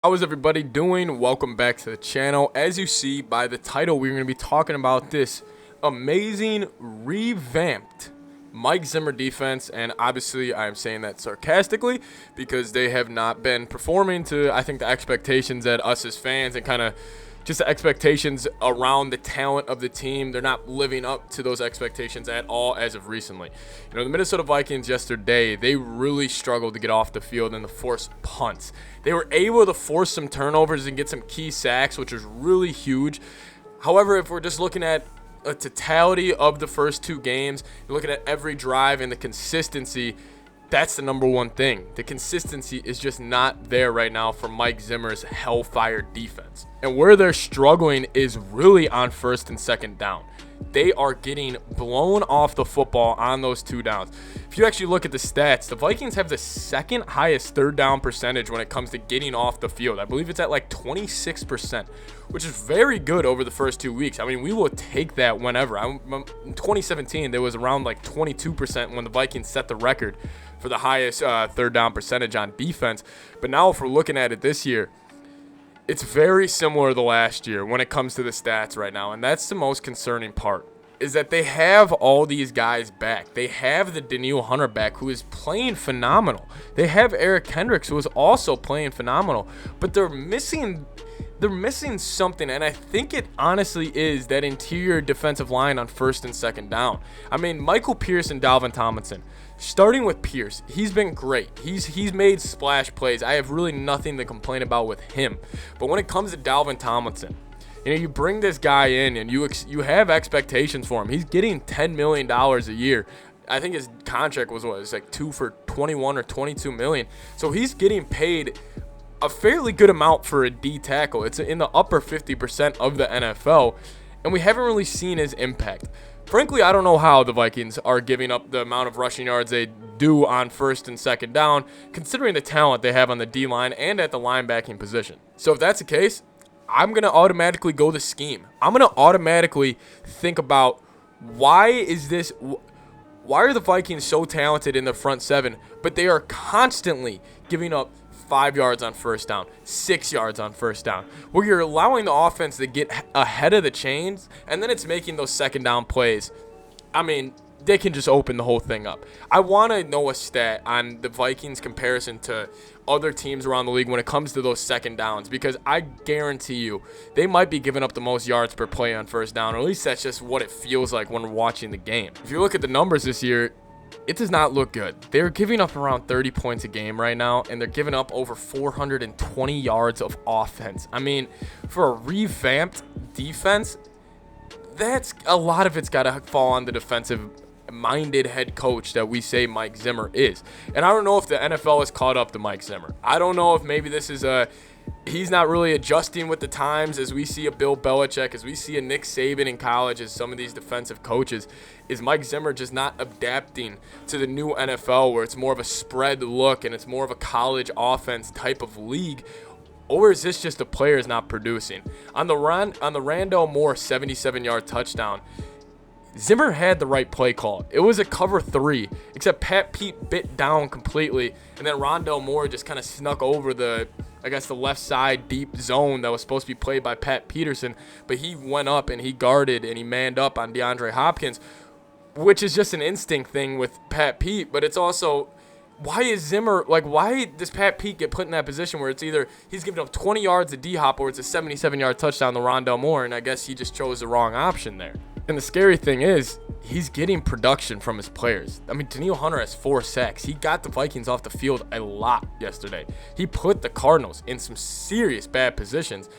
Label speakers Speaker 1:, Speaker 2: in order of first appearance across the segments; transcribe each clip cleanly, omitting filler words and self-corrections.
Speaker 1: How is everybody doing? Welcome back to the channel. As you see by the title, we're going to be talking about this amazing revamped Mike Zimmer defense, and obviously I'm saying that sarcastically because they have not been performing to, I think, the expectations that us as fans and kind of just the expectations around the talent of the team. They're not living up to those expectations at all as of recently. You know, the Minnesota Vikings yesterday, they really struggled to get off the field and to force punts. They were able to force some turnovers and get some key sacks, which was really huge. However, if we're just looking at a totality of the first two games, you're looking at every drive and the consistency. That's the number one thing. The consistency is just not there right now for Mike Zimmer's hellfire defense. And where they're struggling is really on first and second down. They are getting blown off the football on those two downs. If you actually look at the stats, the Vikings have the second highest third down percentage when it comes to getting off the field. I believe it's at like 26%, which is very good over the first 2 weeks. I mean, we will take that whenever. In 2017, there was around like 22% when the Vikings set the record for the highest third down percentage on defense. But now if we're looking at it this year, it's very similar to last year when it comes to the stats right now, and that's the most concerning part, is that they have all these guys back. They have the Danielle Hunter back, who is playing phenomenal. They have Eric Kendricks, who is also playing phenomenal, but they're missing something, and I think it honestly is that interior defensive line on first and second down. I mean, Michael Pierce and Dalvin Tomlinson. Starting with Pierce, he's been great. He's made splash plays. I have really nothing to complain about with him. But when it comes to Dalvin Tomlinson, you know, you bring this guy in and you have expectations for him. He's getting $10 million a year. I think his contract was it's like 2 for 21 or 22 million. So he's getting paid a fairly good amount for a D tackle. It's in the upper 50% of the NFL, and we haven't really seen his impact. Frankly, I don't know how the Vikings are giving up the amount of rushing yards they do on first and second down, considering the talent they have on the D-line and at the linebacking position. So if that's the case, I'm going to automatically go the scheme. I'm going to automatically think about why are the Vikings so talented in the front seven, but they are constantly giving up 5 yards on first down, 6 yards on first down, where you're allowing the offense to get ahead of the chains, and then it's making those second down plays. I mean, they can just open the whole thing up. I want to know a stat on the Vikings comparison to other teams around the league when it comes to those second downs, because I guarantee you they might be giving up the most yards per play on first down, or at least that's just what it feels like when we're watching the game. If you look at the numbers this year, it does not look good. They're giving up around 30 points a game right now, and they're giving up over 420 yards of offense. I mean, for a revamped defense, that's a lot of it's got to fall on the defensive-minded head coach that we say Mike Zimmer is. And I don't know if the NFL has caught up to Mike Zimmer. I don't know if maybe this is he's not really adjusting with the times, as we see a Bill Belichick, as we see a Nick Saban in college, as some of these defensive coaches. Is Mike Zimmer just not adapting to the new NFL, where it's more of a spread look and it's more of a college offense type of league? Or is this just the players not producing? On the Rondale Moore 77-yard touchdown, Zimmer had the right play call. It was a cover 3, except Pat Pete bit down completely, and then Rondale Moore just kind of snuck over the left side deep zone that was supposed to be played by Pat Peterson, but he went up and he guarded and he manned up on DeAndre Hopkins, which is just an instinct thing with Pat Pete. But it's also, why does Pat Pete get put in that position where it's either he's giving up 20 yards to D-Hop or it's a 77-yard touchdown to Rondale Moore, and I guess he just chose the wrong option there. And the scary thing is, he's getting production from his players. I mean, Danielle Hunter has 4 sacks. He got the Vikings off the field a lot yesterday. He put the Cardinals in some serious bad positions.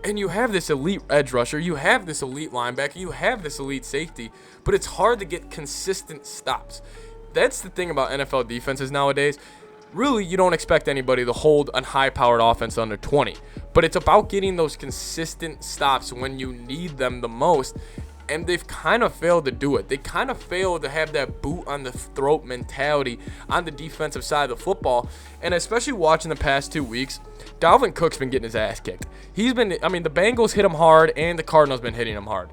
Speaker 1: And you have this elite edge rusher, you have this elite linebacker, you have this elite safety, but it's hard to get consistent stops. That's the thing about NFL defenses nowadays. Really, you don't expect anybody to hold a high-powered offense under 20, but it's about getting those consistent stops when you need them the most, and they've kind of failed to do it. They kind of failed to have that boot on the throat mentality on the defensive side of the football, and especially watching the past 2 weeks, Dalvin Cook's been getting his ass kicked. The Bengals hit him hard, and the Cardinals been hitting him hard.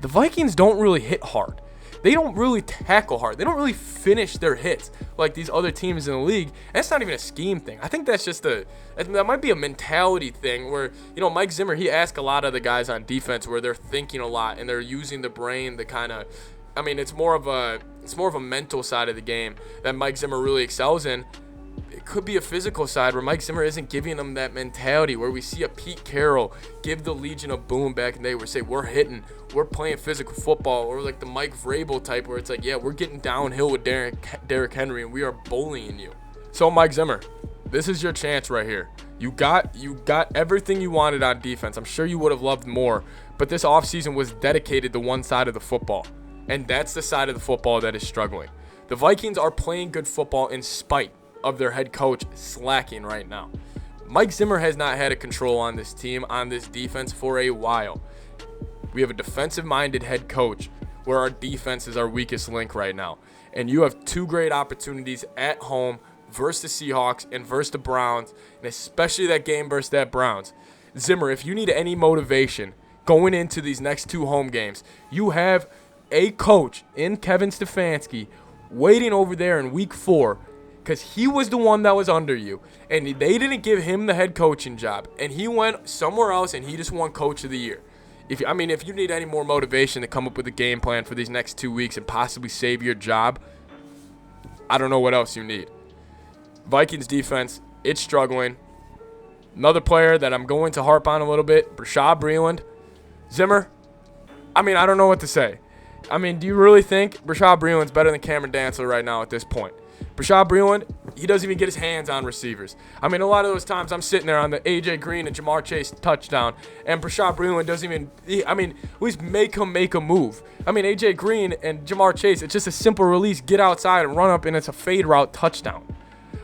Speaker 1: The Vikings don't really hit hard. they don't really tackle hard. They don't really finish their hits like these other teams in the league. And that's not even a scheme thing. I think that's just that might be a mentality thing where, Mike Zimmer, he asks a lot of the guys on defense where they're thinking a lot and they're using the brain to kind of, it's more of a mental side of the game that Mike Zimmer really excels in. It could be a physical side where Mike Zimmer isn't giving them that mentality where we see a Pete Carroll give the Legion of Boom back in the day where say we're hitting, we're playing physical football, or like the Mike Vrabel type where it's like, yeah, we're getting downhill with Derrick Henry and we are bullying you. So Mike Zimmer, this is your chance right here. You got everything you wanted on defense. I'm sure you would have loved more, but this offseason was dedicated to one side of the football, and that's the side of the football that is struggling. The Vikings are playing good football in spite of their head coach slacking right now. Mike Zimmer has not had a control on this team, on this defense for a while. We have a defensive-minded head coach where our defense is our weakest link right now. And you have two great opportunities at home versus the Seahawks and versus the Browns, and especially that game versus that Browns. Zimmer, if you need any motivation going into these next two home games, you have a coach in Kevin Stefanski waiting over there in week 4 because he was the one that was under you, and they didn't give him the head coaching job, and he went somewhere else, and he just won Coach of the Year. If you need any more motivation to come up with a game plan for these next 2 weeks and possibly save your job, I don't know what else you need. Vikings defense, it's struggling. Another player that I'm going to harp on a little bit, Bashaud Breeland. Zimmer, I don't know what to say. Do you really think Bashaud Breeland's better than Cameron Dantzler right now at this point? Bashaud Breeland, he doesn't even get his hands on receivers. A lot of those times I'm sitting there on the A.J. Green and Jamar Chase touchdown, and Bashaud Breeland doesn't even, at least make him make a move. A.J. Green and Jamar Chase, it's just a simple release, get outside and run up, and it's a fade route touchdown.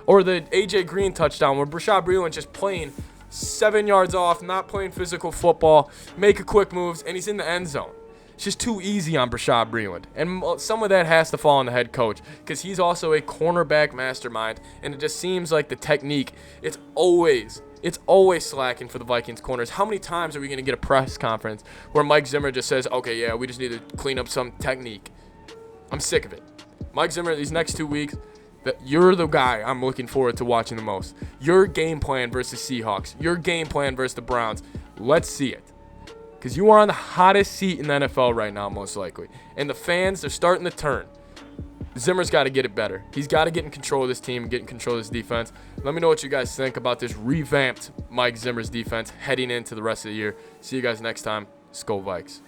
Speaker 1: Or the A.J. Green touchdown where Bashaud Breeland just playing 7 yards off, not playing physical football, making quick moves, and he's in the end zone. It's just too easy on Bashaud Breeland. And some of that has to fall on the head coach because he's also a cornerback mastermind, and it just seems like the technique, it's always slacking for the Vikings corners. How many times are we going to get a press conference where Mike Zimmer just says, okay, yeah, we just need to clean up some technique? I'm sick of it. Mike Zimmer, these next 2 weeks, you're the guy I'm looking forward to watching the most. Your game plan versus Seahawks. Your game plan versus the Browns. Let's see it. Because you are on the hottest seat in the NFL right now, most likely. And the fans, they're starting to turn. Zimmer's got to get it better. He's got to get in control of this team and get in control of this defense. Let me know what you guys think about this revamped Mike Zimmer's defense heading into the rest of the year. See you guys next time. Skol Vikes.